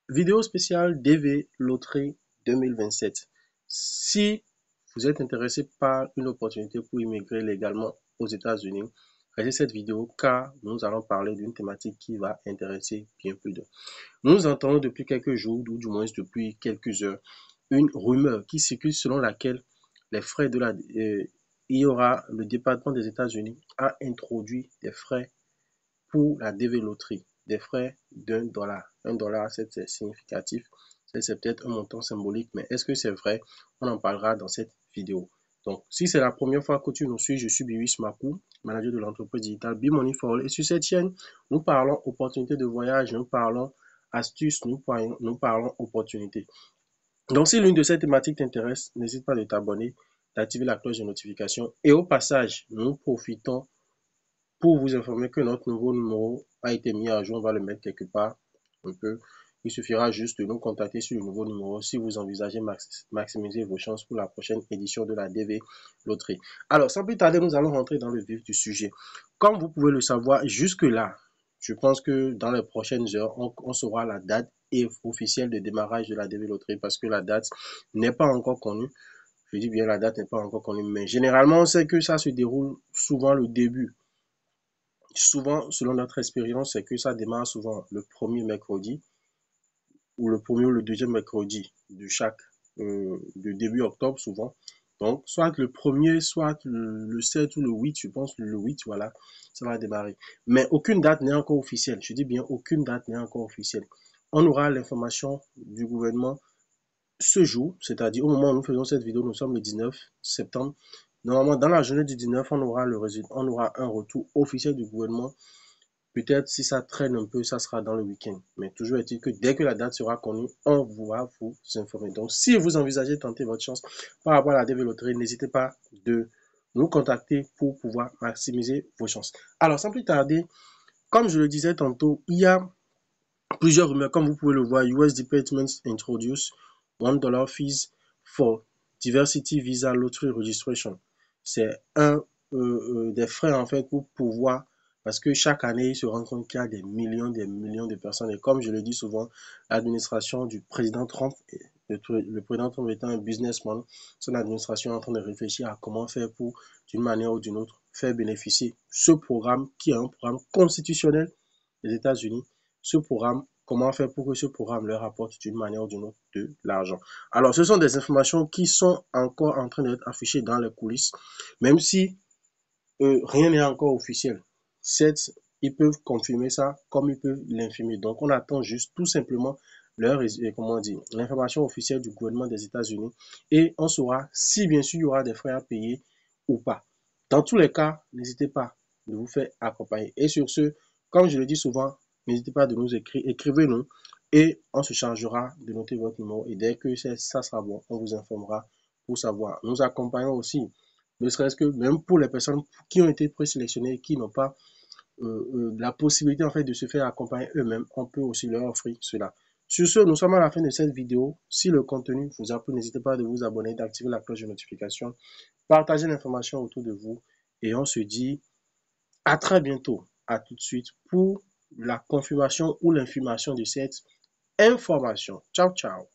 Vidéo spéciale DV Loterie 2027. Si vous êtes intéressé par une opportunité pour immigrer légalement aux États-Unis, regardez cette vidéo car nous allons parler d'une thématique qui va intéresser bien plus de. Nous entendons depuis quelques jours, ou du moins depuis quelques heures, une rumeur qui circule selon laquelle les frais de il y aura le département des États-Unis a introduit des frais pour la DV Loterie, des frais $1. $1, c'est significatif. C'est peut-être un montant symbolique, mais est-ce que c'est vrai? On en parlera dans cette vidéo. Donc, si c'est la première fois que tu nous suis, je suis Biwis Makou, manager de l'entreprise digitale Bimoney for All. Et sur cette chaîne, nous parlons opportunités de voyage, nous parlons astuces, nous parlons opportunités. Donc, si l'une de ces thématiques t'intéresse, n'hésite pas de t'abonner, d'activer la cloche de notification. Et au passage, nous profitons pour vous informer que notre nouveau numéro a été mis à jour. On va le mettre quelque part un peu. Il suffira juste de nous contacter sur le nouveau numéro si vous envisagez maximiser vos chances pour la prochaine édition de la DV Loterie. Alors, sans plus tarder, nous allons rentrer dans le vif du sujet. Comme vous pouvez le savoir, jusque-là, je pense que dans les prochaines heures, on saura la date officielle de démarrage de la DV Loterie parce que la date n'est pas encore connue. Je dis bien la date n'est pas encore connue, mais généralement, on sait que ça se déroule souvent le début. Souvent, selon notre expérience, c'est que ça démarre souvent le premier mercredi ou le premier ou le deuxième mercredi de début octobre souvent. Donc, soit le premier, soit le 7 ou le 8, je pense le 8, voilà, ça va démarrer. Mais aucune date n'est encore officielle. Je dis bien, aucune date n'est encore officielle. On aura l'information du gouvernement ce jour, c'est-à-dire au moment où nous faisons cette vidéo, nous sommes le 19 septembre. Normalement, dans la journée du 19, on aura le résultat, on aura un retour officiel du gouvernement. Peut-être si ça traîne un peu, ça sera dans le week-end. Mais toujours est-il que dès que la date sera connue, on va vous informer. Donc, si vous envisagez de tenter votre chance par rapport à la DV Loterie, n'hésitez pas de nous contacter pour pouvoir maximiser vos chances. Alors, sans plus tarder, comme je le disais tantôt, il y a plusieurs rumeurs. Comme vous pouvez le voir, US Department introduce $1 fees for Diversity Visa Lottery Registration. C'est un des frais en fait pour pouvoir, parce que chaque année, il se rend compte qu'il y a des millions de personnes. Et comme je le dis souvent, l'administration du président Trump, le président Trump étant un businessman, son administration est en train de réfléchir à comment faire pour, d'une manière ou d'une autre, faire bénéficier ce programme qui est un programme constitutionnel des États-Unis. Ce programme, comment faire pour que ce programme leur apporte d'une manière ou d'une autre de l'argent. Alors, ce sont des informations qui sont encore en train d'être affichées dans les coulisses, même si rien n'est encore officiel. Certes, ils peuvent confirmer ça comme ils peuvent l'infirmer. Donc, on attend juste tout simplement l'information officielle du gouvernement des États-Unis et on saura si bien sûr il y aura des frais à payer ou pas. Dans tous les cas, n'hésitez pas de vous faire accompagner. Et sur ce, comme je le dis souvent, n'hésitez pas de nous écrire, écrivez-nous et on se chargera de noter votre numéro. Et dès que ça sera bon, on vous informera pour savoir. Nous accompagnons aussi, ne serait-ce que même pour les personnes qui ont été présélectionnées et qui n'ont pas la possibilité en fait de se faire accompagner eux-mêmes, on peut aussi leur offrir cela. Sur ce, nous sommes à la fin de cette vidéo. Si le contenu vous a plu, n'hésitez pas de vous abonner, d'activer la cloche de notification, partager l'information autour de vous et on se dit à très bientôt, à tout de suite pour la confirmation ou l'information de cette information. Ciao, ciao.